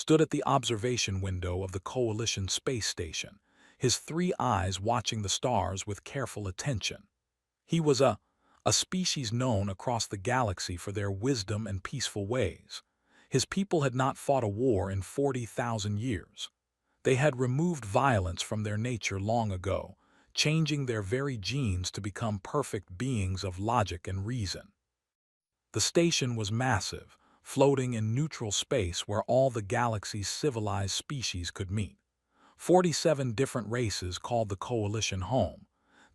stood at the observation window of the Coalition space station, his three eyes watching the stars with careful attention. He was a species known across the galaxy for their wisdom and peaceful ways. His people had not fought a war in 40,000 years. They had removed violence from their nature long ago, changing their very genes to become perfect beings of logic and reason. The station was massive, floating in neutral space where all the galaxy's civilized species could meet. 47 different races called the Coalition home.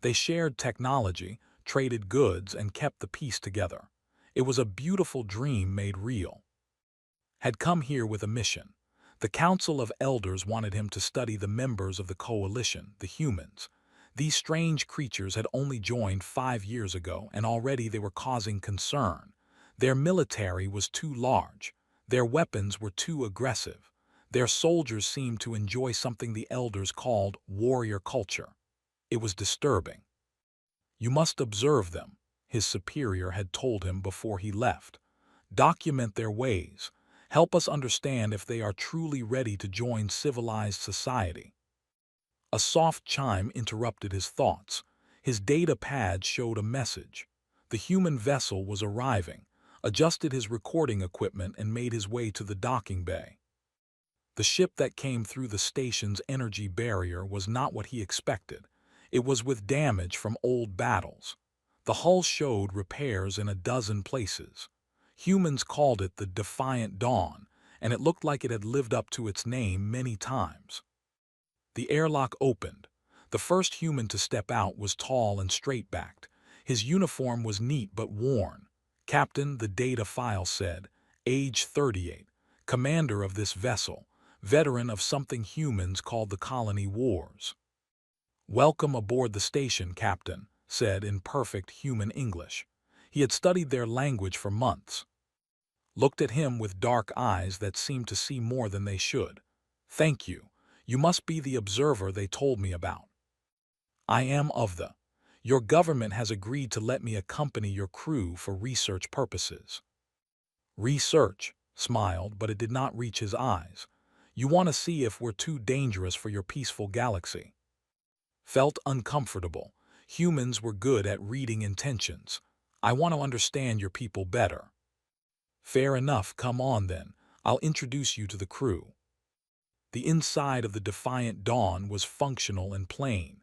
They shared technology, traded goods, and kept the peace together. It was a beautiful dream made real. Had come here with a mission. The Council of Elders wanted him to study the members of the Coalition, the humans. These strange creatures had only joined 5 years ago, and already they were causing concern. Their military was too large. Their weapons were too aggressive. Their soldiers seemed to enjoy something the Elders called warrior culture. It was disturbing. You must observe them, his superior had told him before he left. Document their ways. Help us understand if they are truly ready to join civilized society. A soft chime interrupted his thoughts. His data pad showed a message. The human vessel was arriving, adjusted his recording equipment, and made his way to the docking bay. The ship that came through the station's energy barrier was not what he expected. It was with damage from old battles. The hull showed repairs in a dozen places. Humans called it the Defiant Dawn, and it looked like it had lived up to its name many times. The airlock opened. The first human to step out was tall and straight-backed. His uniform was neat but worn. Captain, the data file said, age 38, commander of this vessel, veteran of something humans called the Colony Wars. Welcome aboard the station, Captain, said in perfect human English. He had studied their language for months. Looked at him with dark eyes that seemed to see more than they should. Thank you. You must be the observer they told me about. I am of the. Your government has agreed to let me accompany your crew for research purposes. Research, smiled, but it did not reach his eyes. You want to see if we're too dangerous for your peaceful galaxy. Felt uncomfortable. Humans were good at reading intentions. I want to understand your people better. Fair enough, come on then. I'll introduce you to the crew. The inside of the Defiant Dawn was functional and plain.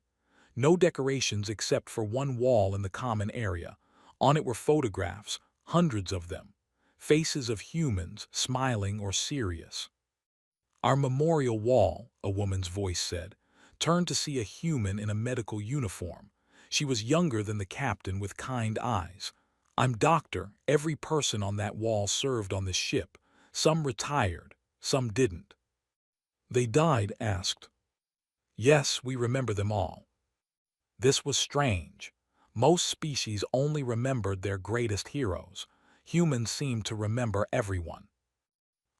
No decorations except for one wall in the common area. On it were photographs, hundreds of them. Faces of humans, smiling or serious. Our memorial wall, a woman's voice said, turned to see a human in a medical uniform. She was younger than the captain with kind eyes. I'm doctor. Every person on that wall served on this ship. Some retired, some didn't. They died, asked. Yes, we remember them all. This was strange. Most species only remembered their greatest heroes. Humans seemed to remember everyone.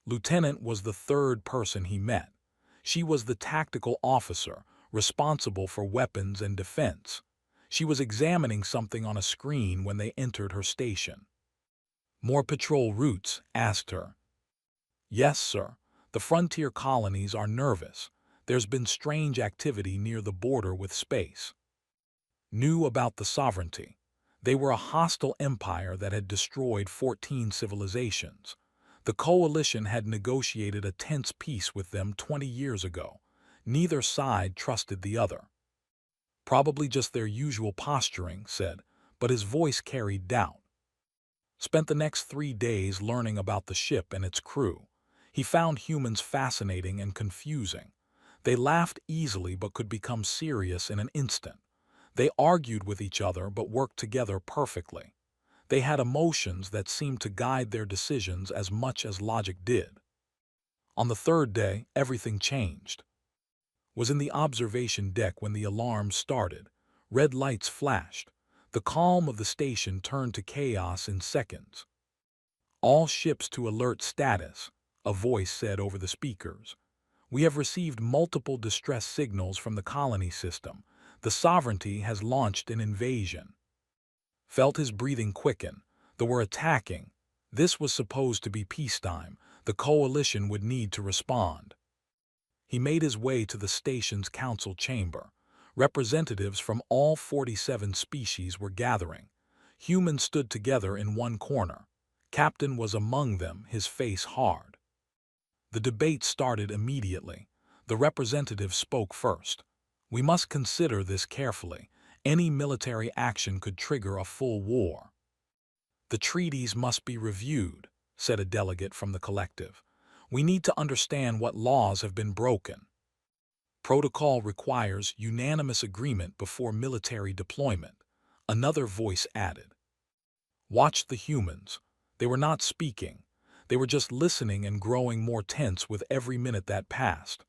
Lieutenant was the third person he met. She was the tactical officer, responsible for weapons and defense. She was examining something on a screen when they entered her station. More patrol routes, asked her. Yes, sir. The frontier colonies are nervous. There's been strange activity near the border with space. Knew about the sovereignty. They were a hostile empire that had destroyed 14 civilizations. The coalition had negotiated a tense peace with them 20 years ago. Neither side trusted the other. Probably just their usual posturing, said, but his voice carried doubt. Spent the next 3 days learning about the ship and its crew. He found humans fascinating and confusing. They laughed easily but could become serious in an instant. They argued with each other but worked together perfectly. They had emotions that seemed to guide their decisions as much as logic did. On the third day, everything changed. Was in the observation deck when the alarm started. Red lights flashed. The calm of the station turned to chaos in seconds. All ships to alert status, a voice said over the speakers. We have received multiple distress signals from the colony system. The sovereignty has launched an invasion. Felt his breathing quicken. They were attacking. This was supposed to be peacetime. The coalition would need to respond. He made his way to the station's council chamber. Representatives from all 47 species were gathering. Humans stood together in one corner. Captain was among them, his face hard. The debate started immediately. The representative spoke first. "We must consider this carefully. Any military action could trigger a full war." "The treaties must be reviewed," said a delegate from the collective. "We need to understand what laws have been broken. Protocol requires unanimous agreement before military deployment," another voice added. Watch the humans. They were not speaking. They were just listening and growing more tense with every minute that passed.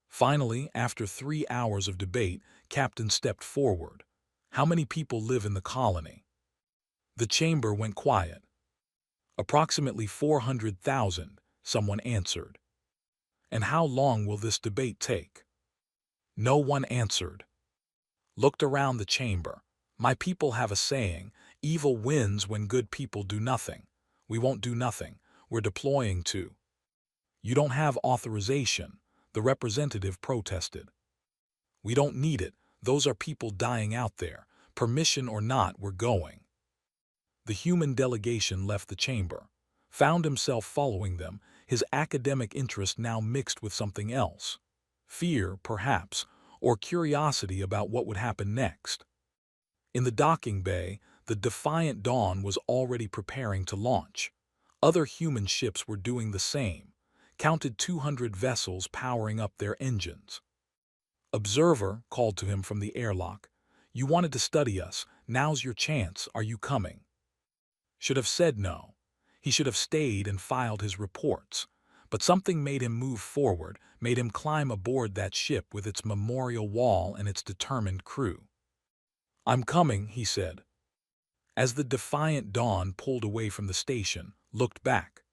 Finally, after 3 hours of debate, Captain stepped forward. "How many people live in the colony?" The chamber went quiet. "Approximately 400,000, someone answered. "And how long will this debate take?" No one answered. Looked around the chamber. "My people have a saying, evil wins when good people do nothing. We won't do nothing. We're deploying to." "You don't have authorization," the representative protested. "We don't need it. Those are people dying out there. Permission or not, we're going." The human delegation left the chamber, found himself following them, his academic interest now mixed with something else. Fear, perhaps, or curiosity about what would happen next. In the docking bay, the Defiant Dawn was already preparing to launch. Other human ships were doing the same, counted 200 vessels powering up their engines. "Observer," called to him from the airlock. "You wanted to study us. Now's your chance. Are you coming?" Should have said no. He should have stayed and filed his reports. But something made him move forward, made him climb aboard that ship with its memorial wall and its determined crew. "I'm coming," he said. As the Defiant Dawn pulled away from the station, looked back.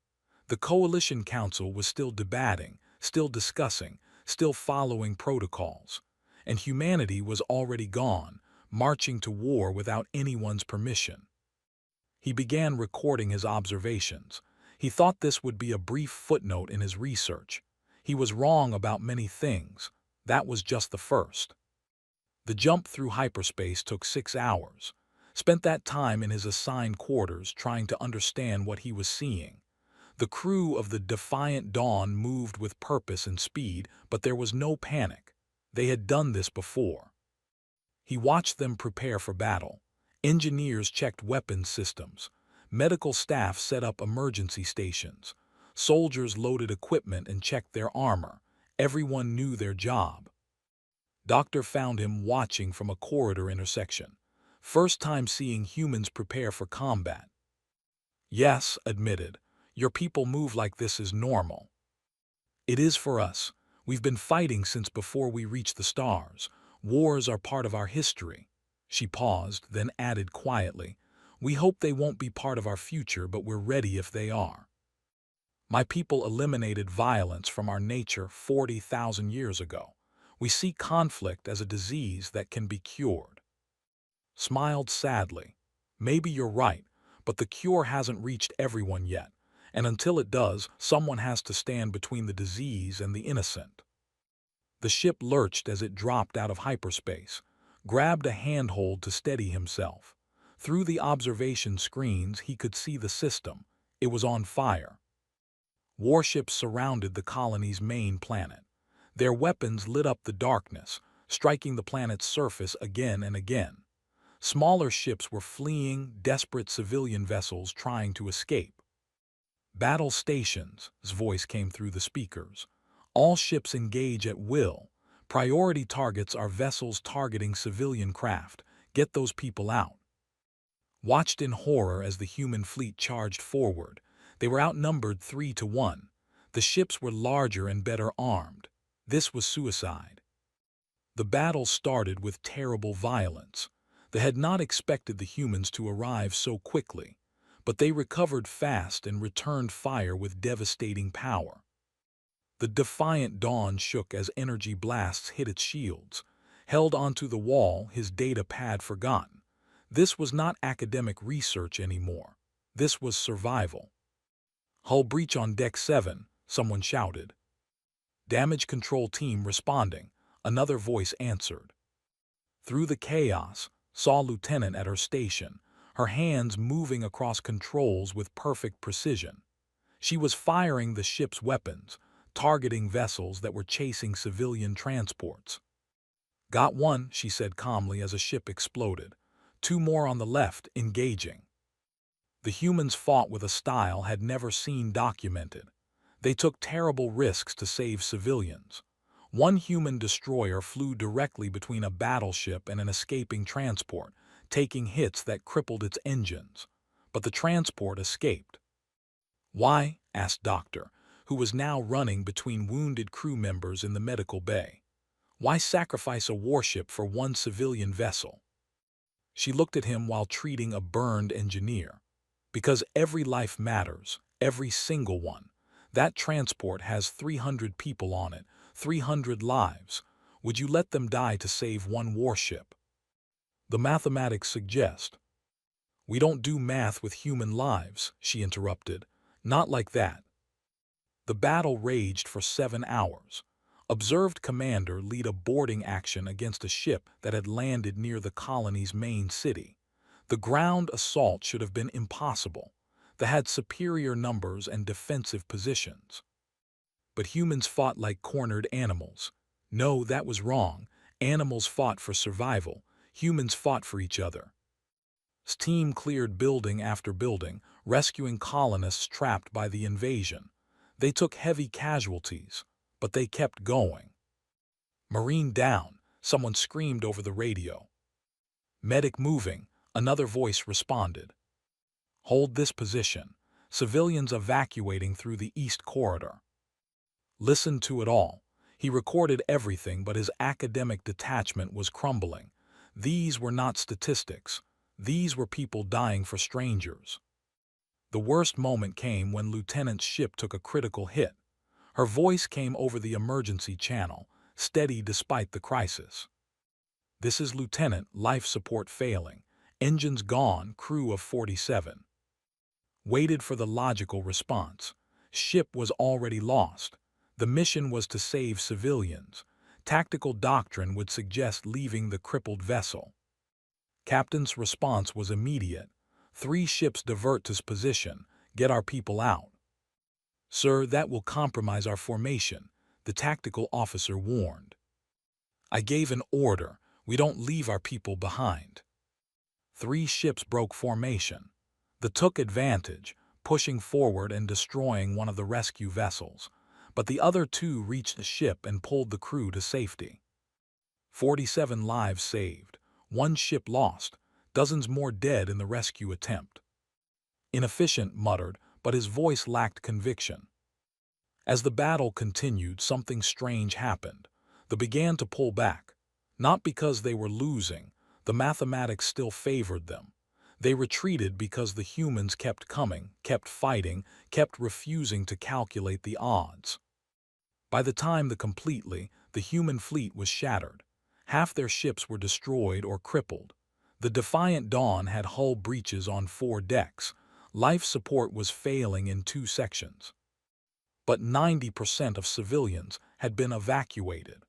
The Coalition Council was still debating, still discussing, still following protocols. And humanity was already gone, marching to war without anyone's permission. He began recording his observations. He thought this would be a brief footnote in his research. He was wrong about many things. That was just the first. The jump through hyperspace took 6 hours. Spent that time in his assigned quarters trying to understand what he was seeing. The crew of the Defiant Dawn moved with purpose and speed, but there was no panic. They had done this before. He watched them prepare for battle. Engineers checked weapons systems. Medical staff set up emergency stations. Soldiers loaded equipment and checked their armor. Everyone knew their job. Doctor found him watching from a corridor intersection. First time seeing humans prepare for combat. "Yes," admitted, "your people move like this is normal." "It is for us. We've been fighting since before we reached the stars. Wars are part of our history." She paused, then added quietly, "We hope they won't be part of our future, but we're ready if they are. My people eliminated violence from our nature 40,000 years ago. We see conflict as a disease that can be cured." Smiled sadly. "Maybe you're right, but the cure hasn't reached everyone yet, and until it does, someone has to stand between the disease and the innocent." The ship lurched as it dropped out of hyperspace, grabbed a handhold to steady himself. Through the observation screens, he could see the system. It was on fire. Warships surrounded the colony's main planet. Their weapons lit up the darkness, striking the planet's surface again and again. Smaller ships were fleeing, desperate civilian vessels trying to escape. "Battle stations," his voice came through the speakers. "All ships engage at will. Priority targets are vessels targeting civilian craft. Get those people out." Watched in horror as the human fleet charged forward. They were outnumbered 3-1. The ships were larger and better armed. This was suicide. The battle started with terrible violence. They had not expected the humans to arrive so quickly, but they recovered fast and returned fire with devastating power. The Defiant Dawn shook as energy blasts hit its shields. Held onto the wall, his data pad forgotten. This was not academic research anymore. This was survival. Hull breach on deck 7, someone shouted. Damage control team responding, another voice answered. Through the chaos, saw Lieutenant at her station, her hands moving across controls with perfect precision. She was firing the ship's weapons, targeting vessels that were chasing civilian transports. Got one, she said calmly as a ship exploded. 2 more on the left, engaging. The humans fought with a style had never seen documented. They took terrible risks to save civilians. One human destroyer flew directly between a battleship and an escaping transport, taking hits that crippled its engines. But the transport escaped. Why? Asked Doctor, who was now running between wounded crew members in the medical bay. Why sacrifice a warship for one civilian vessel? She looked at him while treating a burned engineer. Because every life matters, every single one. That transport has 300 people on it, 300 lives. Would you let them die to save one warship? The mathematics suggest. We don't do math with human lives, she interrupted. Not like that. The battle raged for 7 hours. Observed commander lead a boarding action against a ship that had landed near the colony's main city. The ground assault should have been impossible. They had superior numbers and defensive positions. But humans fought like cornered animals. No, that was wrong. Animals fought for survival. Humans fought for each other. S team cleared building after building, rescuing colonists trapped by the invasion. They took heavy casualties, but they kept going. Marine down, someone screamed over the radio. Medic moving, another voice responded. Hold this position. Civilians evacuating through the East Corridor. Listen to it all. He recorded everything, but his academic detachment was crumbling. These were not statistics. These were people dying for strangers. The worst moment came when Lieutenant's ship took a critical hit. Her voice came over the emergency channel, steady despite the crisis. This is Lieutenant, life support failing. Engines gone, crew of 47. Waited for the logical response. Ship was already lost. The mission was to save civilians. Tactical doctrine would suggest leaving the crippled vessel. Captain's response was immediate. 3 ships divert to position. Get our people out. Sir, that will compromise our formation, the tactical officer warned. I gave an order. We don't leave our people behind. 3 ships broke formation. They took advantage, pushing forward and destroying one of the rescue vessels. But the other 2 reached the ship and pulled the crew to safety. 47 lives saved. 1 ship lost. Dozens more dead in the rescue attempt. Inefficient, muttered, but his voice lacked conviction. As the battle continued, something strange happened. They began to pull back. Not because they were losing. The mathematics still favored them. They retreated because the humans kept coming, kept fighting, kept refusing to calculate the odds. By the time the human fleet was shattered. Half their ships were destroyed or crippled. The Defiant Dawn had hull breaches on 4 decks. Life support was failing in 2 sections. But 90% of civilians had been evacuated.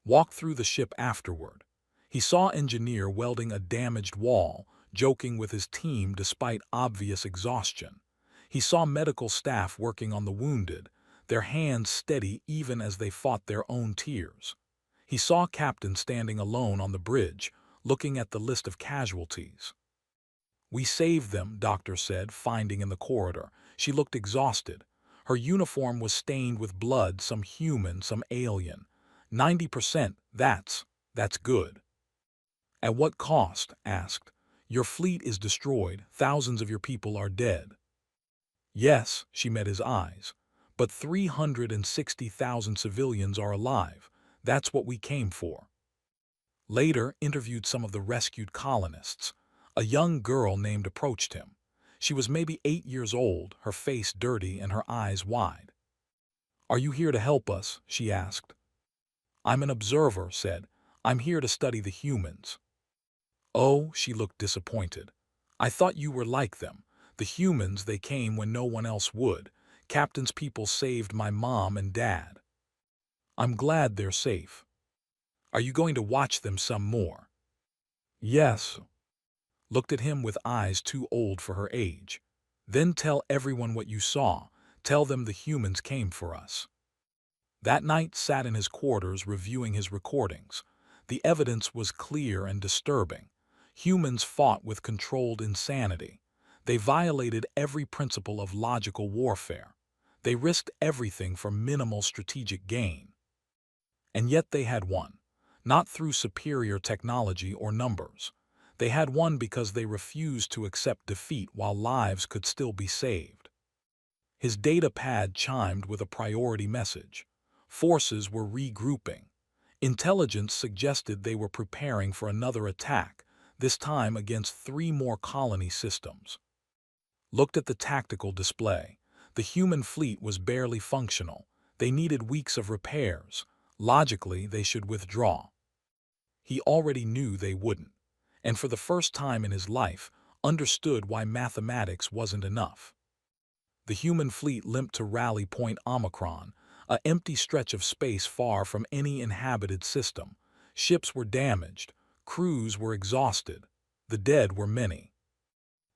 Walked through the ship afterward. He saw engineer welding a damaged wall, joking with his team despite obvious exhaustion. He saw medical staff working on the wounded, their hands steady even as they fought their own tears. He saw captain standing alone on the bridge, looking at the list of casualties. We saved them, doctor said, finding in the corridor. She looked exhausted. Her uniform was stained with blood, some human, some alien. 90%, that's good. At what cost? Asked. Your fleet is destroyed, thousands of your people are dead. Yes, she met his eyes. But 360,000 civilians are alive. That's what we came for. Later, interviewed some of the rescued colonists. A young girl named approached him. She was maybe 8 years old, her face dirty and her eyes wide. Are you here to help us? She asked. I'm an observer, said. I'm here to study the humans. Oh, she looked disappointed. I thought you were like them. The humans, they came when no one else would. Captain's people saved my mom and dad. I'm glad they're safe. Are you going to watch them some more? Yes. Looked at him with eyes too old for her age. Then tell everyone what you saw. Tell them the humans came for us. That night sat in his quarters reviewing his recordings. The evidence was clear and disturbing. Humans fought with controlled insanity. They violated every principle of logical warfare. They risked everything for minimal strategic gain. And yet they had won, not through superior technology or numbers. They had won because they refused to accept defeat while lives could still be saved. His data pad chimed with a priority message. Forces were regrouping. Intelligence suggested they were preparing for another attack, this time against 3 more colony systems. Looked at the tactical display. The human fleet was barely functional. They needed weeks of repairs. Logically, they should withdraw. He already knew they wouldn't, and for the first time in his life, understood why mathematics wasn't enough. The human fleet limped to Rally Point Omicron, an empty stretch of space far from any inhabited system. Ships were damaged, crews were exhausted, the dead were many.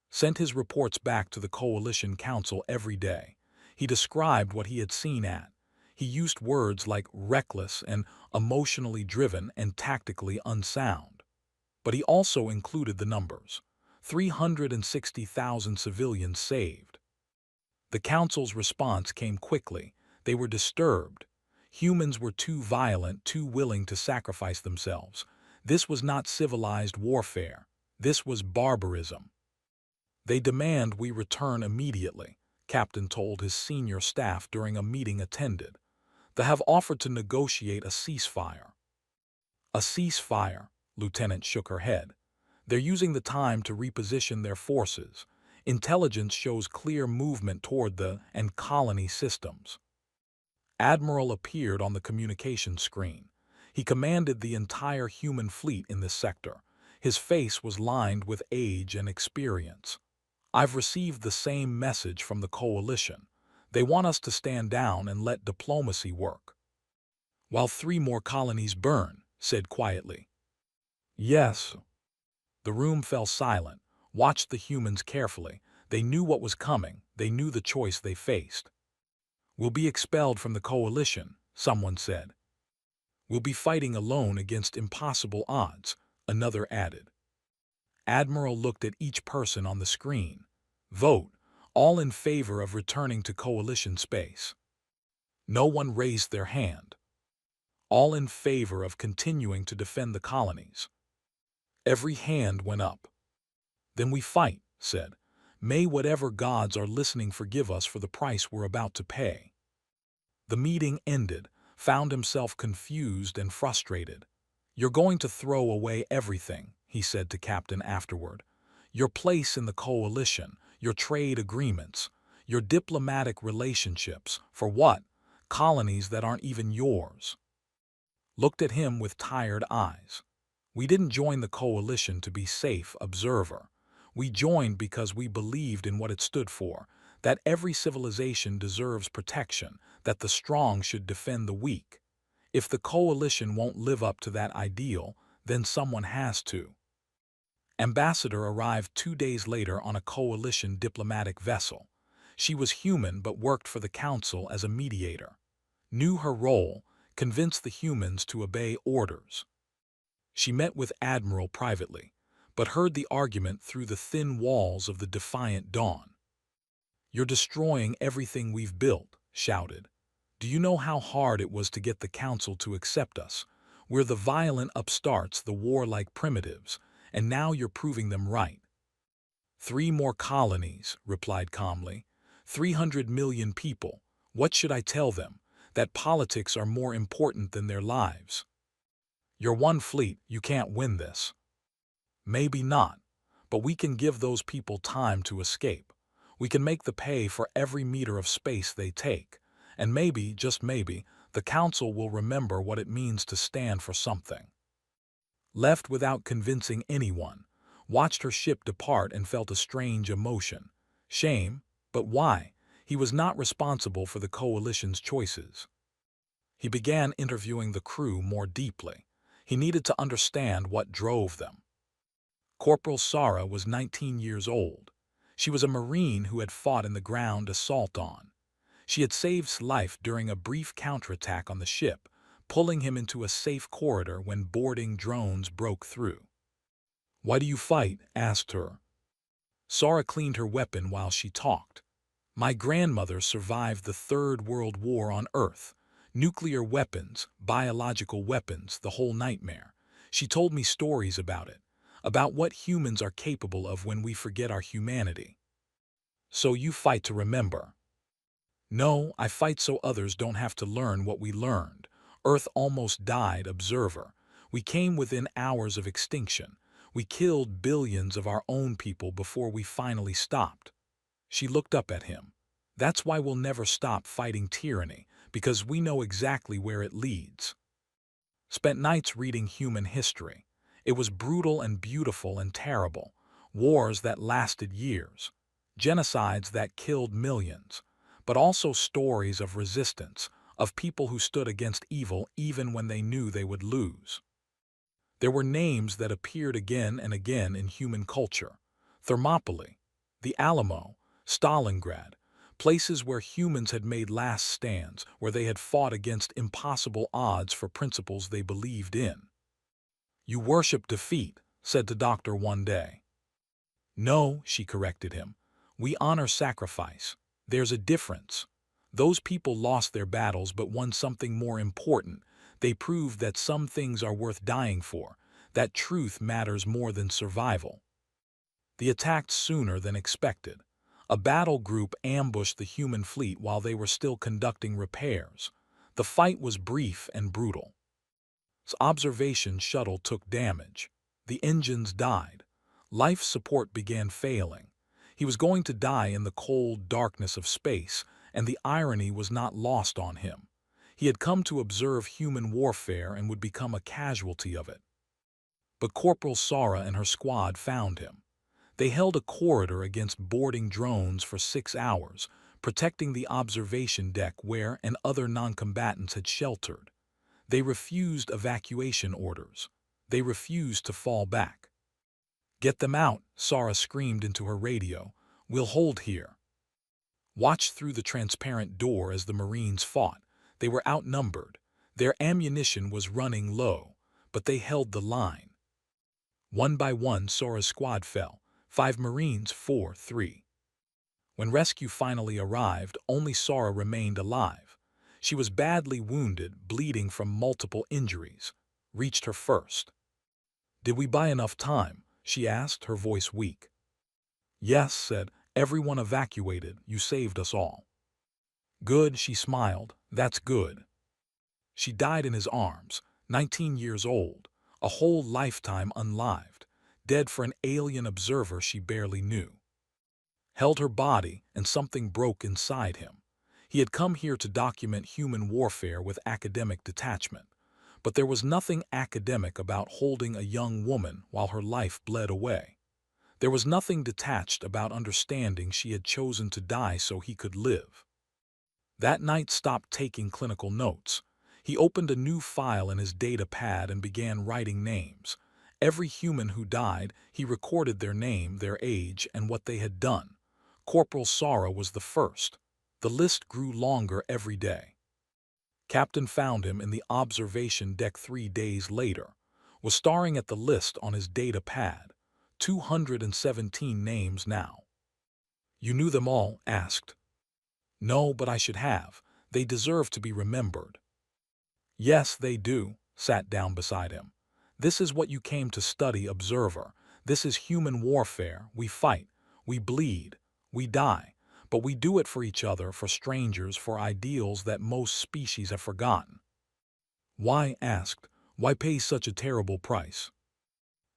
Sent his reports back to the Coalition Council every day. He described what he had seen at. He used words like reckless and emotionally driven and tactically unsound. But he also included the numbers. 360,000 civilians saved. The Council's response came quickly. They were disturbed. Humans were too violent, too willing to sacrifice themselves. This was not civilized warfare. This was barbarism. They demand we return immediately, Captain told his senior staff during a meeting attended. They have offered to negotiate a ceasefire. A ceasefire, Lieutenant shook her head. They're using the time to reposition their forces. Intelligence shows clear movement toward the and colony systems. Admiral appeared on the communication screen. He commanded the entire human fleet in this sector. His face was lined with age and experience. I've received the same message from the Coalition. They want us to stand down and let diplomacy work. While 3 more colonies burn, said quietly. Yes. The room fell silent, watched the humans carefully. They knew what was coming. They knew the choice they faced. We'll be expelled from the Coalition, someone said. We'll be fighting alone against impossible odds, another added. Admiral looked at each person on the screen. Vote, all in favor of returning to Coalition space. No one raised their hand. All in favor of continuing to defend the colonies. Every hand went up. Then we fight, said. May whatever gods are listening forgive us for the price we're about to pay. The meeting ended, found himself confused and frustrated. You're going to throw away everything, he said to Captain afterward. Your place in the Coalition, your trade agreements, your diplomatic relationships, for what? Colonies that aren't even yours. Looked at him with tired eyes. We didn't join the Coalition to be safe observer. We joined because we believed in what it stood for, that every civilization deserves protection, that the strong should defend the weak. If the Coalition won't live up to that ideal, then someone has to. Ambassador arrived 2 days later on a Coalition diplomatic vessel. She was human but worked for the Council as a mediator. Knew her role, convinced the humans to obey orders. She met with Admiral privately, but heard the argument through the thin walls of the defiant dawn. You're destroying everything we've built, shouted. Do you know how hard it was to get the Council to accept us? We're the violent upstarts, the warlike primitives, and now you're proving them right. 3 more colonies, replied calmly. 300 million people. What should I tell them? That politics are more important than their lives. You're one fleet, you can't win this. Maybe not, but we can give those people time to escape. We can make the pay for every meter of space they take. And maybe, just maybe, the Council will remember what it means to stand for something. Left without convincing anyone, watched her ship depart and felt a strange emotion. Shame, but why? He was not responsible for the coalition's choices. He began interviewing the crew more deeply. He needed to understand what drove them. Corporal Sarah was 19 years old. She was a Marine who had fought in the ground assault on. She had saved his life during a brief counterattack on the ship, pulling him into a safe corridor when boarding drones broke through. "Why do you fight?" asked her. Sarah cleaned her weapon while she talked. "My grandmother survived the Third World War on Earth. Nuclear weapons, biological weapons, the whole nightmare. She told me stories about what humans are capable of when we forget our humanity." "So you fight to remember?" "No, I fight so others don't have to learn what we learned. Earth almost died, observer. We came within hours of extinction. We killed billions of our own people before we finally stopped." She looked up at him. "That's why we'll never stop fighting tyranny, because we know exactly where it leads." Spent nights reading human history. It was brutal and beautiful and terrible. Wars that lasted years. Genocides that killed millions. But also stories of resistance, of people who stood against evil even when they knew they would lose. There were names that appeared again and again in human culture. Thermopylae, the Alamo, Stalingrad, places where humans had made last stands, where they had fought against impossible odds for principles they believed in. "You worship defeat," said the doctor one day. "No," she corrected him. "We honor sacrifice. There's a difference. Those people lost their battles but won something more important. They proved that some things are worth dying for, that truth matters more than survival." They attacked sooner than expected. A battle group ambushed the human fleet while they were still conducting repairs. The fight was brief and brutal. The observation shuttle took damage. The engines died. Life support began failing. He was going to die in the cold darkness of space, and the irony was not lost on him. He had come to observe human warfare and would become a casualty of it. But Corporal Sarah and her squad found him. They held a corridor against boarding drones for 6 hours, protecting the observation deck where and other non-combatants had sheltered. They refused evacuation orders. They refused to fall back. "Get them out," Sarah screamed into her radio. "We'll hold here." Watch through the transparent door as the Marines fought. They were outnumbered. Their ammunition was running low, but they held the line. One by one, Sarah's squad fell. 5 Marines, 4, 3. When rescue finally arrived, only Sarah remained alive. She was badly wounded, bleeding from multiple injuries. Reached her first. "Did we buy enough time?" she asked, her voice weak. "Yes," said. "Everyone evacuated. You saved us all." "Good," she smiled. "That's good." She died in his arms, 19 years old, a whole lifetime unlived, dead for an alien observer she barely knew. Held her body, and something broke inside him. He had come here to document human warfare with academic detachment, but there was nothing academic about holding a young woman while her life bled away. There was nothing detached about understanding she had chosen to die so he could live. That night stopped taking clinical notes. He opened a new file in his data pad and began writing names. Every human who died, he recorded their name, their age, and what they had done. Corporal Sarah was the first. The list grew longer every day. Captain found him in the observation deck 3 days later, was staring at the list on his data pad. 217 names now. "You knew them all?" asked. "No, but I should have. They deserve to be remembered." "Yes, they do," sat down beside him. "This is what you came to study, observer. This is human warfare. We fight, we bleed, we die, but we do it for each other, for strangers, for ideals that most species have forgotten." "Why?" asked. "Why pay such a terrible price?"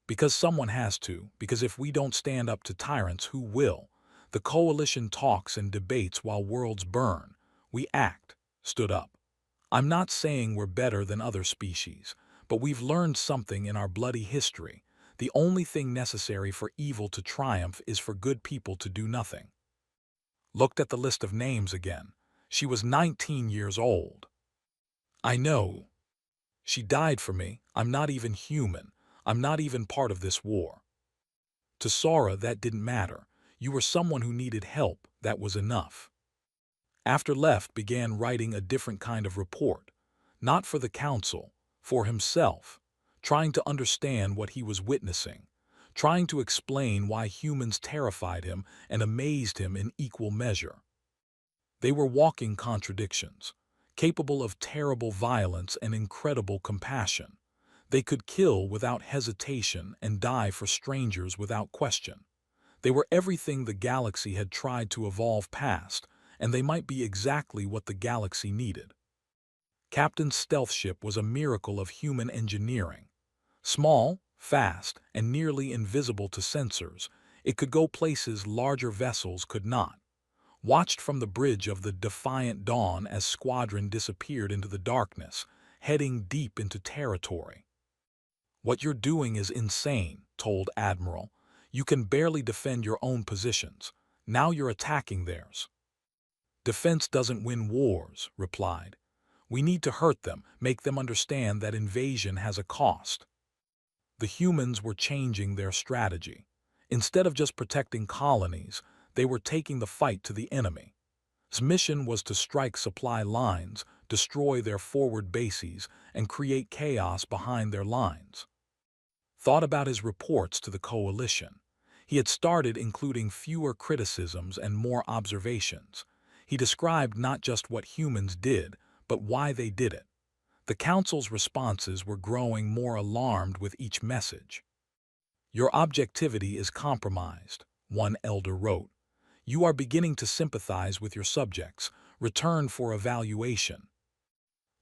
"Because someone has to, because if we don't stand up to tyrants, who will? The coalition talks and debates while worlds burn. We act, stood up. I'm not saying we're better than other species, but we've learned something in our bloody history. The only thing necessary for evil to triumph is for good people to do nothing." Looked at the list of names again. She was 19 years old. I know. She died for me. I'm not even human. I'm not even part of this war. To Sora, that didn't matter. You were someone who needed help. That was enough. After left began writing a different kind of report. Not for the council, for himself. Trying to understand what he was witnessing. Trying to explain why humans terrified him and amazed him in equal measure. They were walking contradictions, capable of terrible violence and incredible compassion. They could kill without hesitation and die for strangers without question. They were everything the galaxy had tried to evolve past, and they might be exactly what the galaxy needed. Captain's stealth ship was a miracle of human engineering. Small, fast, and nearly invisible to sensors, it could go places larger vessels could not. Watched from the bridge of the Defiant Dawn as Squadron disappeared into the darkness, heading deep into territory. What you're doing is insane, told Admiral. You can barely defend your own positions. Now you're attacking theirs. Defense doesn't win wars, replied. We need to hurt them, make them understand that invasion has a cost. The humans were changing their strategy. Instead of just protecting colonies, they were taking the fight to the enemy. His mission was to strike supply lines, destroy their forward bases, and create chaos behind their lines. Thought about his reports to the coalition. He had started including fewer criticisms and more observations. He described not just what humans did, but why they did it. The council's responses were growing more alarmed with each message. Your objectivity is compromised, one elder wrote. You are beginning to sympathize with your subjects. Return for evaluation.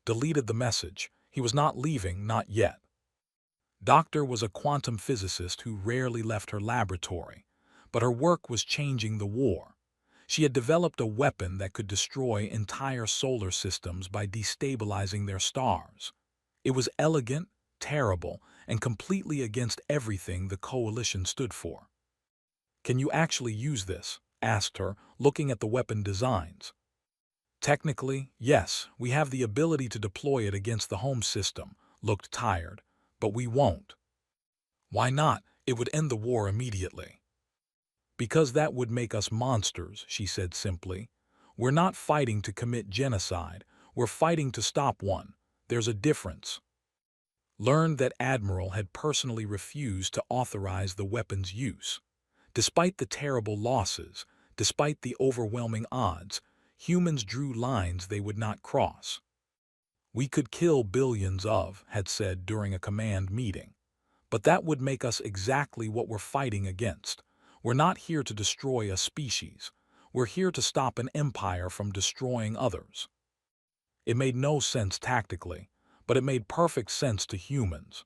Deleted the message. He was not leaving, not yet. Doctor was a quantum physicist who rarely left her laboratory, but her work was changing the war. She had developed a weapon that could destroy entire solar systems by destabilizing their stars. It was elegant, terrible, and completely against everything the coalition stood for. Can you actually use this? Asked her, looking at the weapon designs. Technically, yes, we have the ability to deploy it against the home system. Looked tired, but we won't. Why not? It would end the war immediately. Because that would make us monsters, she said simply. We're not fighting to commit genocide, we're fighting to stop one. There's a difference. Learned that Admiral had personally refused to authorize the weapon's use. Despite the terrible losses, despite the overwhelming odds, humans drew lines they would not cross. We could kill billions of, had said during a command meeting. But that would make us exactly what we're fighting against. We're not here to destroy a species. We're here to stop an empire from destroying others. It made no sense tactically, but it made perfect sense to humans.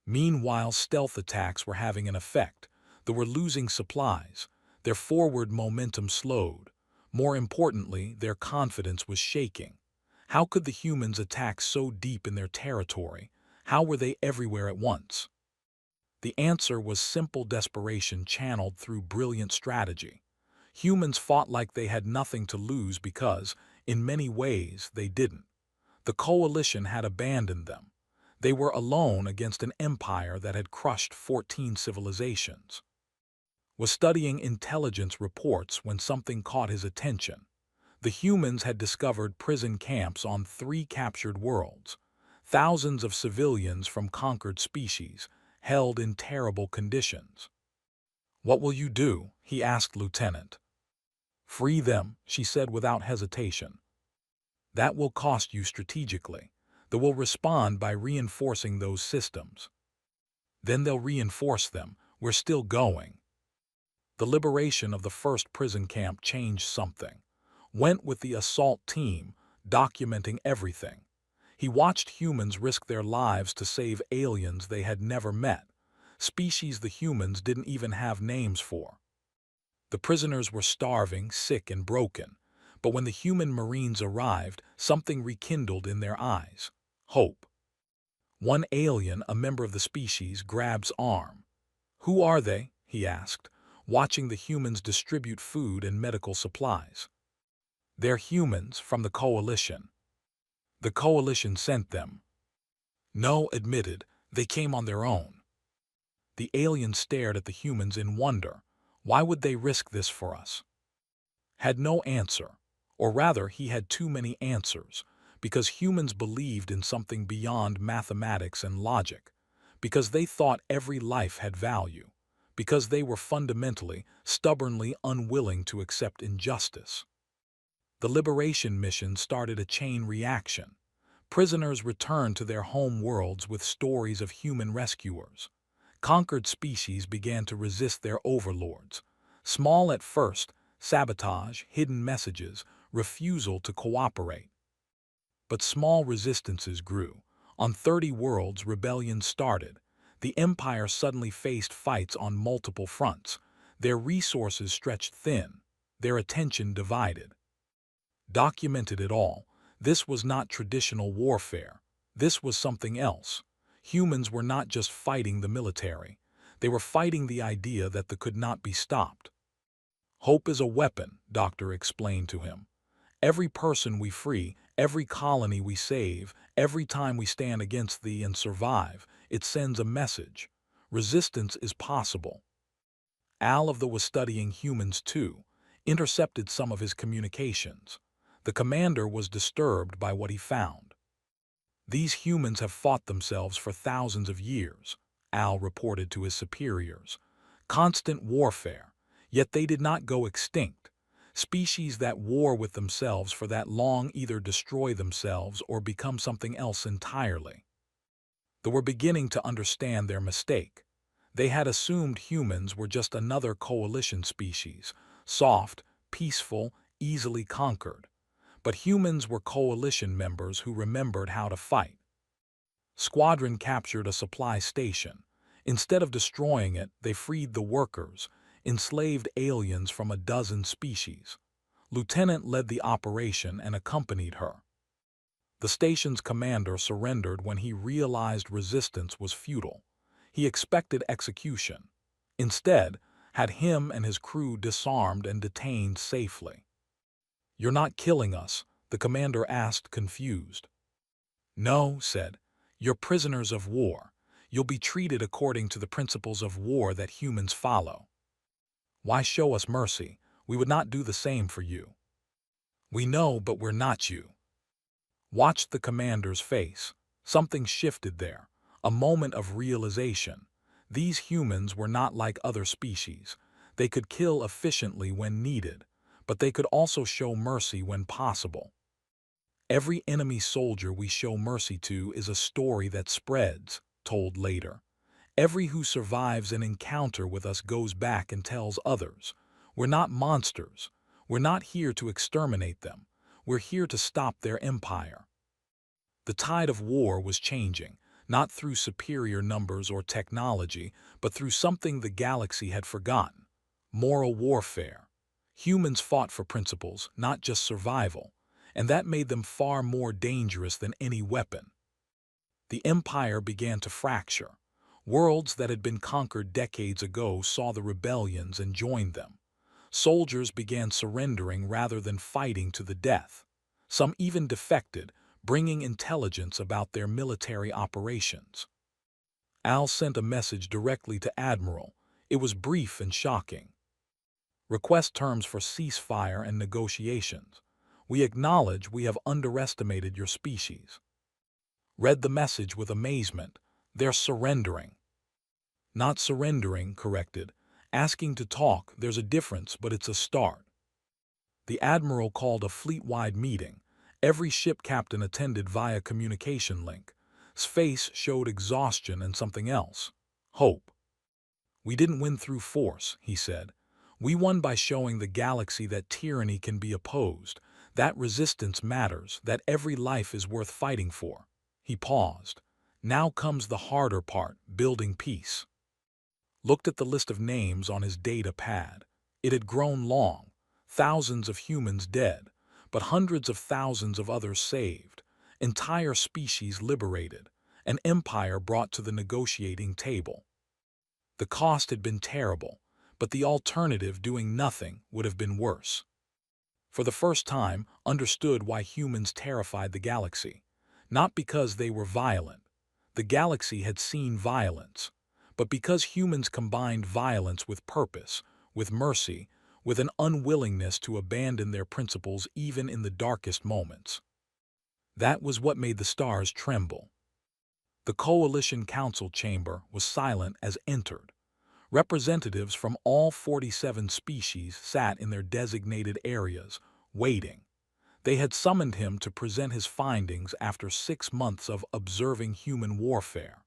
Meanwhile, stealth attacks were having an effect. They were losing supplies. Their forward momentum slowed. More importantly, their confidence was shaking. How could the humans attack so deep in their territory? How were they everywhere at once? The answer was simple desperation channeled through brilliant strategy. Humans fought like they had nothing to lose because, in many ways, they didn't. The coalition had abandoned them. They were alone against an empire that had crushed 14 civilizations. Was studying intelligence reports when something caught his attention. The humans had discovered prison camps on 3 captured worlds. Thousands of civilians from conquered species, held in terrible conditions. What will you do? He asked Lieutenant. Free them, she said without hesitation. That will cost you strategically. They will respond by reinforcing those systems. Then they'll reinforce them. We're still going. The liberation of the first prison camp changed something. Went with the assault team, documenting everything. He watched humans risk their lives to save aliens they had never met, species the humans didn't even have names for. The prisoners were starving, sick, and broken, but when the human Marines arrived, something rekindled in their eyes. Hope. One alien, a member of the species, grabs arm. Who are they? He asked. watching the humans distribute food and medical supplies. They're humans from the Coalition. The Coalition sent them. No, admitted, they came on their own. The alien stared at the humans in wonder. Why would they risk this for us? Had no answer, or rather he had too many answers, because humans believed in something beyond mathematics and logic, because they thought every life had value, because they were fundamentally, stubbornly unwilling to accept injustice. The liberation mission started a chain reaction. Prisoners returned to their home worlds with stories of human rescuers. Conquered species began to resist their overlords. Small at first, sabotage, hidden messages, refusal to cooperate. But small resistances grew. On 30 worlds, rebellions started. The Empire suddenly faced fights on multiple fronts. Their resources stretched thin, their attention divided. Documented it all. This was not traditional warfare. This was something else. Humans were not just fighting the military. They were fighting the idea that they could not be stopped. Hope is a weapon, Doctor explained to him. Every person we free, every colony we save, every time we stand against thee and survive, it sends a message. Resistance is possible. Al of the was studying humans too, intercepted some of his communications. The commander was disturbed by what he found. These humans have fought themselves for thousands of years, Al reported to his superiors. Constant warfare, yet they did not go extinct. Species that war with themselves for that long either destroy themselves or become something else entirely. They were beginning to understand their mistake. They had assumed humans were just another coalition species, soft, peaceful, easily conquered. But humans were coalition members who remembered how to fight. Squadron captured a supply station. Instead of destroying it, they freed the workers, enslaved aliens from a dozen species. Lieutenant led the operation and accompanied her. The station's commander surrendered when he realized resistance was futile. He expected execution. Instead, had him and his crew disarmed and detained safely. "You're not killing us?" the commander asked, confused. "No," said, "you're prisoners of war. You'll be treated according to the principles of war that humans follow." "Why show us mercy? We would not do the same for you." "We know, but we're not you." Watched the commander's face. Something shifted there, a moment of realization. These humans were not like other species. They could kill efficiently when needed, but they could also show mercy when possible. "Every enemy soldier we show mercy to is a story that spreads," told later. "Every who survives an encounter with us goes back and tells others. We're not monsters. We're not here to exterminate them. We're here to stop their empire." The tide of war was changing, not through superior numbers or technology, but through something the galaxy had forgotten: moral warfare. Humans fought for principles, not just survival, and that made them far more dangerous than any weapon. The empire began to fracture. Worlds that had been conquered decades ago saw the rebellions and joined them. Soldiers began surrendering rather than fighting to the death. Some even defected, bringing intelligence about their military operations. Al sent a message directly to Admiral. It was brief and shocking. "Request terms for ceasefire and negotiations. We acknowledge we have underestimated your species." Read the message with amazement. "They're surrendering." "Not surrendering," corrected. "Asking to talk, there's a difference, but it's a start." The Admiral called a fleet-wide meeting. Every ship captain attended via communication link. His face showed exhaustion and something else: hope. "We didn't win through force," he said. "We won by showing the galaxy that tyranny can be opposed, that resistance matters, that every life is worth fighting for." He paused. "Now comes the harder part, building peace." Looked at the list of names on his data pad. It had grown long. Thousands of humans dead, but hundreds of thousands of others saved. Entire species liberated. An empire brought to the negotiating table. The cost had been terrible, but the alternative, doing nothing, would have been worse. For the first time, understood why humans terrified the galaxy. Not because they were violent. The galaxy had seen violence. But because humans combined violence with purpose, with mercy, with an unwillingness to abandon their principles even in the darkest moments. That was what made the stars tremble. The Coalition Council chamber was silent as entered. Representatives from all 47 species sat in their designated areas, waiting. They had summoned him to present his findings after 6 months of observing human warfare.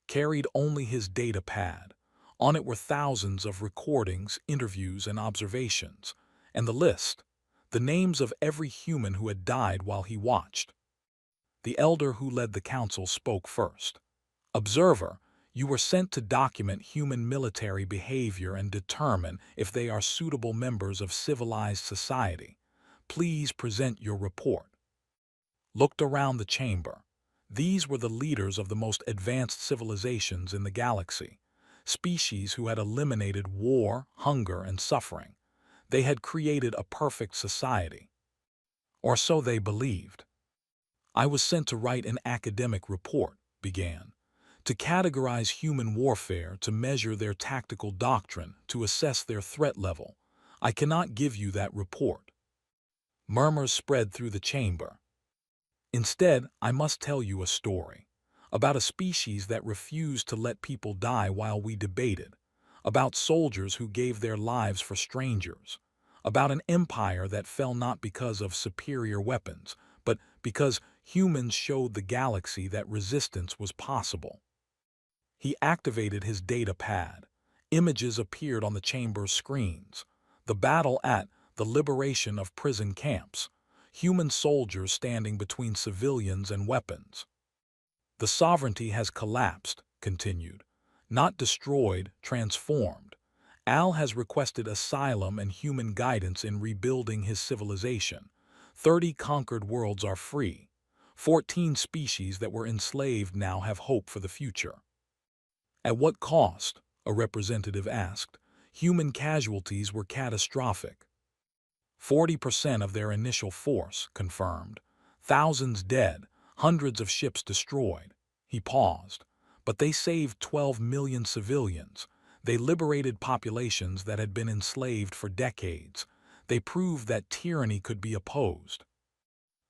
Carried only his data pad. On it were thousands of recordings, interviews, and observations. And the list, the names of every human who had died while he watched. The elder who led the council spoke first. Observer, you were sent to document human military behavior and determine if they are suitable members of civilized society. Please present your report. Looked around the chamber. These were the leaders of the most advanced civilizations in the galaxy, species who had eliminated war, hunger, and suffering. They had created a perfect society. Or so they believed. I was sent to write an academic report, began. To categorize human warfare, to measure their tactical doctrine, to assess their threat level. I cannot give you that report. Murmurs spread through the chamber. Instead, I must tell you a story. About a species that refused to let people die while we debated. About soldiers who gave their lives for strangers. About an empire that fell not because of superior weapons, but because humans showed the galaxy that resistance was possible. He activated his data pad. Images appeared on the chamber's screens. The battle at the liberation of prison camps. Human soldiers standing between civilians and weapons. The sovereignty has collapsed, continued. Not destroyed, transformed. Al has requested asylum and human guidance in rebuilding his civilization. 30 conquered worlds are free. 14 species that were enslaved now have hope for the future. At what cost? A representative asked. Human casualties were catastrophic. 40% of their initial force, confirmed. Thousands dead, hundreds of ships destroyed. He paused. But they saved 12 million civilians. They liberated populations that had been enslaved for decades. They proved that tyranny could be opposed.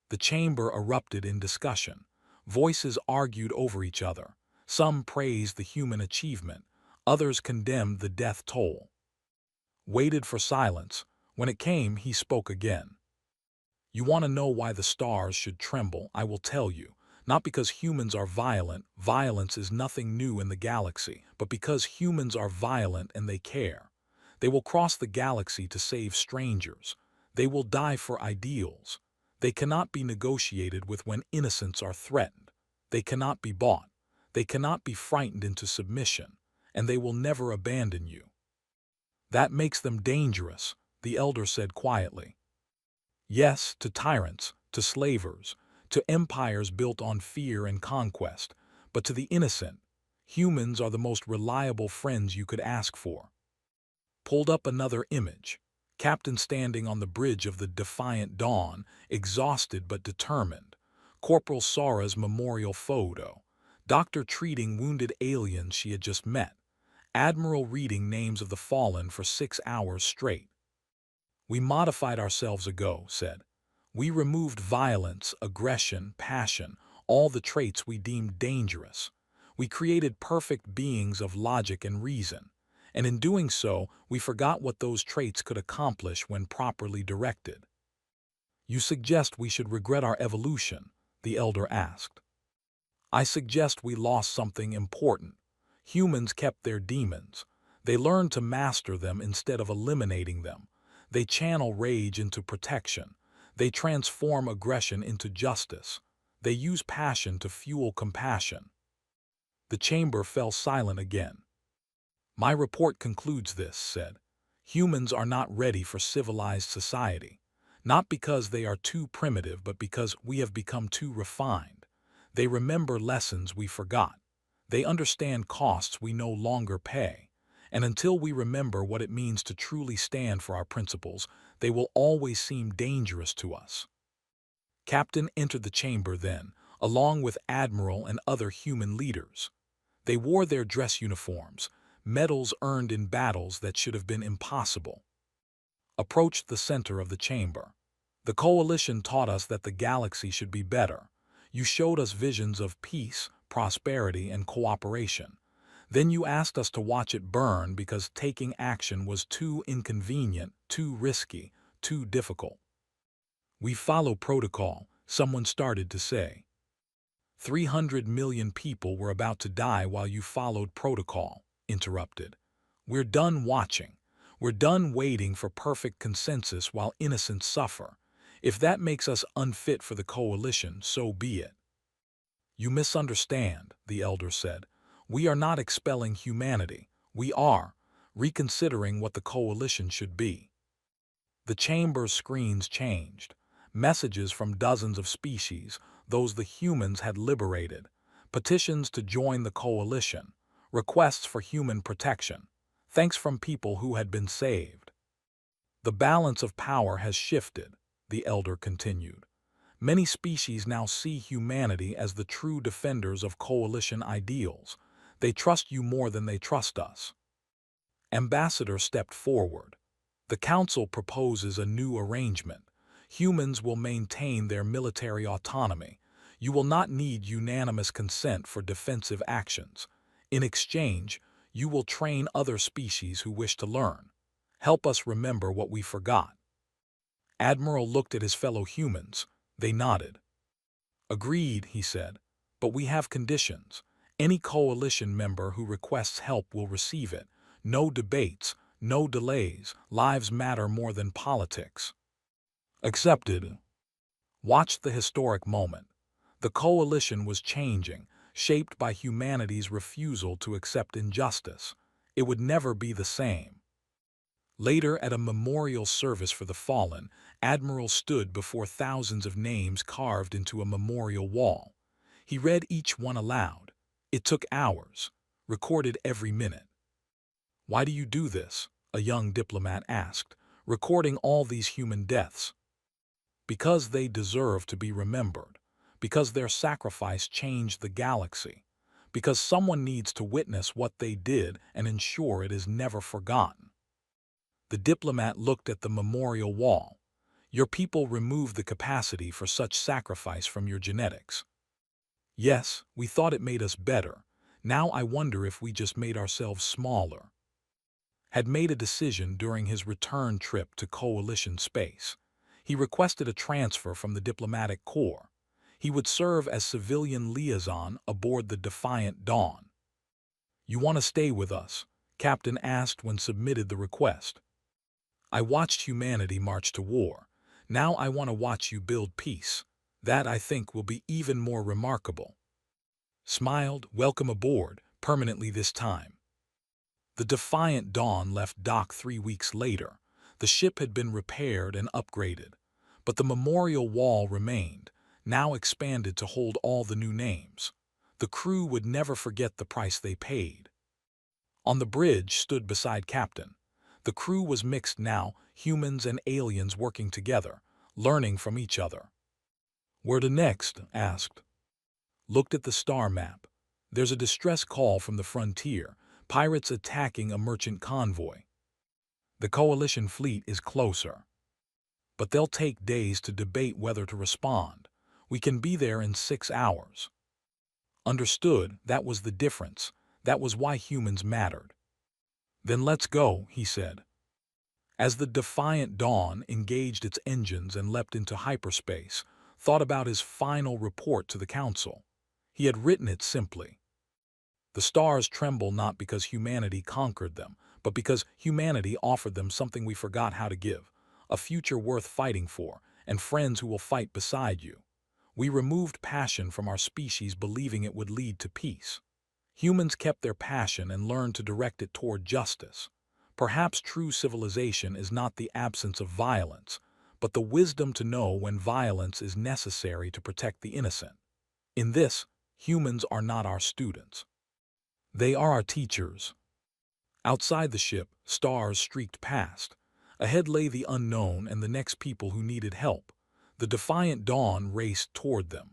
The chamber erupted in discussion. Voices argued over each other. Some praised the human achievement. Others condemned the death toll. Waited for silence. When it came, he spoke again. You want to know why the stars should tremble? I will tell you. Not because humans are violent, violence is nothing new in the galaxy, but because humans are violent and they care. They will cross the galaxy to save strangers. They will die for ideals. They cannot be negotiated with when innocents are threatened. They cannot be bought. They cannot be frightened into submission, and they will never abandon you. That makes them dangerous, the elder said quietly. Yes, to tyrants, to slavers, to empires built on fear and conquest, but to the innocent, humans are the most reliable friends you could ask for. Pulled up another image. Captain standing on the bridge of the Defiant Dawn, exhausted but determined. Corporal Sara's memorial photo. Doctor treating wounded aliens she had just met. Admiral reading names of the fallen for 6 hours straight. We modified ourselves ago, said. We removed violence, aggression, passion, all the traits we deemed dangerous. We created perfect beings of logic and reason. And in doing so, we forgot what those traits could accomplish when properly directed. You suggest we should regret our evolution, the elder asked. I suggest we lost something important. Humans kept their demons. They learned to master them instead of eliminating them. They channel rage into protection. They transform aggression into justice. They use passion to fuel compassion. The chamber fell silent again. My report concludes this, said. Humans are not ready for civilized society. Not because they are too primitive, but because we have become too refined. They remember lessons we forgot. They understand costs we no longer pay. And until we remember what it means to truly stand for our principles, they will always seem dangerous to us. Captain entered the chamber then, along with Admiral and other human leaders. They wore their dress uniforms, medals earned in battles that should have been impossible. Approached the center of the chamber. The Coalition taught us that the galaxy should be better. You showed us visions of peace, prosperity, and cooperation. Then you asked us to watch it burn because taking action was too inconvenient, too risky, too difficult. We follow protocol, someone started to say. 300 million people were about to die while you followed protocol, interrupted. We're done watching. We're done waiting for perfect consensus while innocents suffer. If that makes us unfit for the Coalition, so be it. You misunderstand, the elder said. We are not expelling humanity. We are reconsidering what the Coalition should be. The chamber's screens changed. Messages from dozens of species, those the humans had liberated, petitions to join the Coalition, requests for human protection, thanks from people who had been saved. The balance of power has shifted, the elder continued. Many species now see humanity as the true defenders of Coalition ideals. They trust you more than they trust us. Ambassador stepped forward. The Council proposes a new arrangement. Humans will maintain their military autonomy. You will not need unanimous consent for defensive actions. In exchange, you will train other species who wish to learn. Help us remember what we forgot. Admiral looked at his fellow humans. They nodded. Agreed, he said, but we have conditions. Any Coalition member who requests help will receive it. No debates, no delays. Lives matter more than politics. Accepted. Watched the historic moment. The Coalition was changing, shaped by humanity's refusal to accept injustice. It would never be the same. Later, at a memorial service for the fallen, Admiral stood before thousands of names carved into a memorial wall. He read each one aloud. It took hours, recorded every minute. Why do you do this? A young diplomat asked, recording all these human deaths. Because they deserve to be remembered, because their sacrifice changed the galaxy, because someone needs to witness what they did and ensure it is never forgotten. The diplomat looked at the memorial wall. Your people removed the capacity for such sacrifice from your genetics. Yes, we thought it made us better. Now I wonder if we just made ourselves smaller. Had made a decision during his return trip to Coalition space. He requested a transfer from the diplomatic corps. He would serve as civilian liaison aboard the Defiant Dawn. You want to stay with us? Captain asked when submitted the request. I watched humanity march to war. Now I want to watch you build peace. That, I think, will be even more remarkable. Smiled, welcome aboard, permanently this time. The Defiant Dawn left dock 3 weeks later. The ship had been repaired and upgraded. But the memorial wall remained, now expanded to hold all the new names. The crew would never forget the price they paid. On the bridge stood beside Captain. The crew was mixed now, humans and aliens working together, learning from each other. Where to next? Asked. Looked at the star map. There's a distress call from the frontier, pirates attacking a merchant convoy. The Coalition fleet is closer. But they'll take days to debate whether to respond. We can be there in 6 hours. Understood, that was the difference. That was why humans mattered. Then let's go, he said. As the Defiant Dawn engaged its engines and leapt into hyperspace, thought about his final report to the Council. He had written it simply. The stars tremble not because humanity conquered them, but because humanity offered them something we forgot how to give, a future worth fighting for, and friends who will fight beside you. We removed passion from our species believing it would lead to peace. Humans kept their passion and learned to direct it toward justice. Perhaps true civilization is not the absence of violence, but the wisdom to know when violence is necessary to protect the innocent. In this, humans are not our students. They are our teachers. Outside the ship, stars streaked past. Ahead lay the unknown and the next people who needed help. The defiant dawn raced toward them.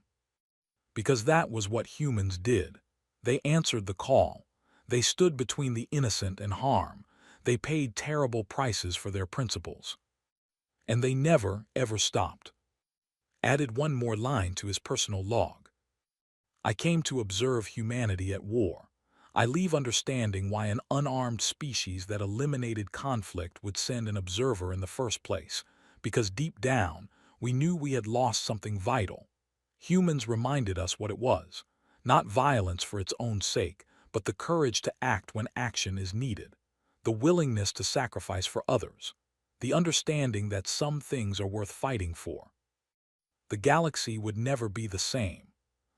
Because that was what humans did. They answered the call. They stood between the innocent and harm. They paid terrible prices for their principles. And they never, ever stopped. Added one more line to his personal log. I came to observe humanity at war. I leave understanding why an unarmed species that eliminated conflict would send an observer in the first place, because deep down, we knew we had lost something vital. Humans reminded us what it was, not violence for its own sake, but the courage to act when action is needed, the willingness to sacrifice for others, the understanding that some things are worth fighting for. The galaxy would never be the same.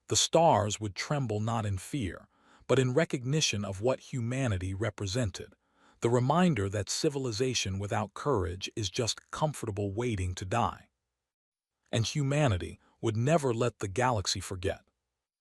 The stars would tremble not in fear, but in recognition of what humanity represented, the reminder that civilization without courage is just comfortable waiting to die. And humanity would never let the galaxy forget.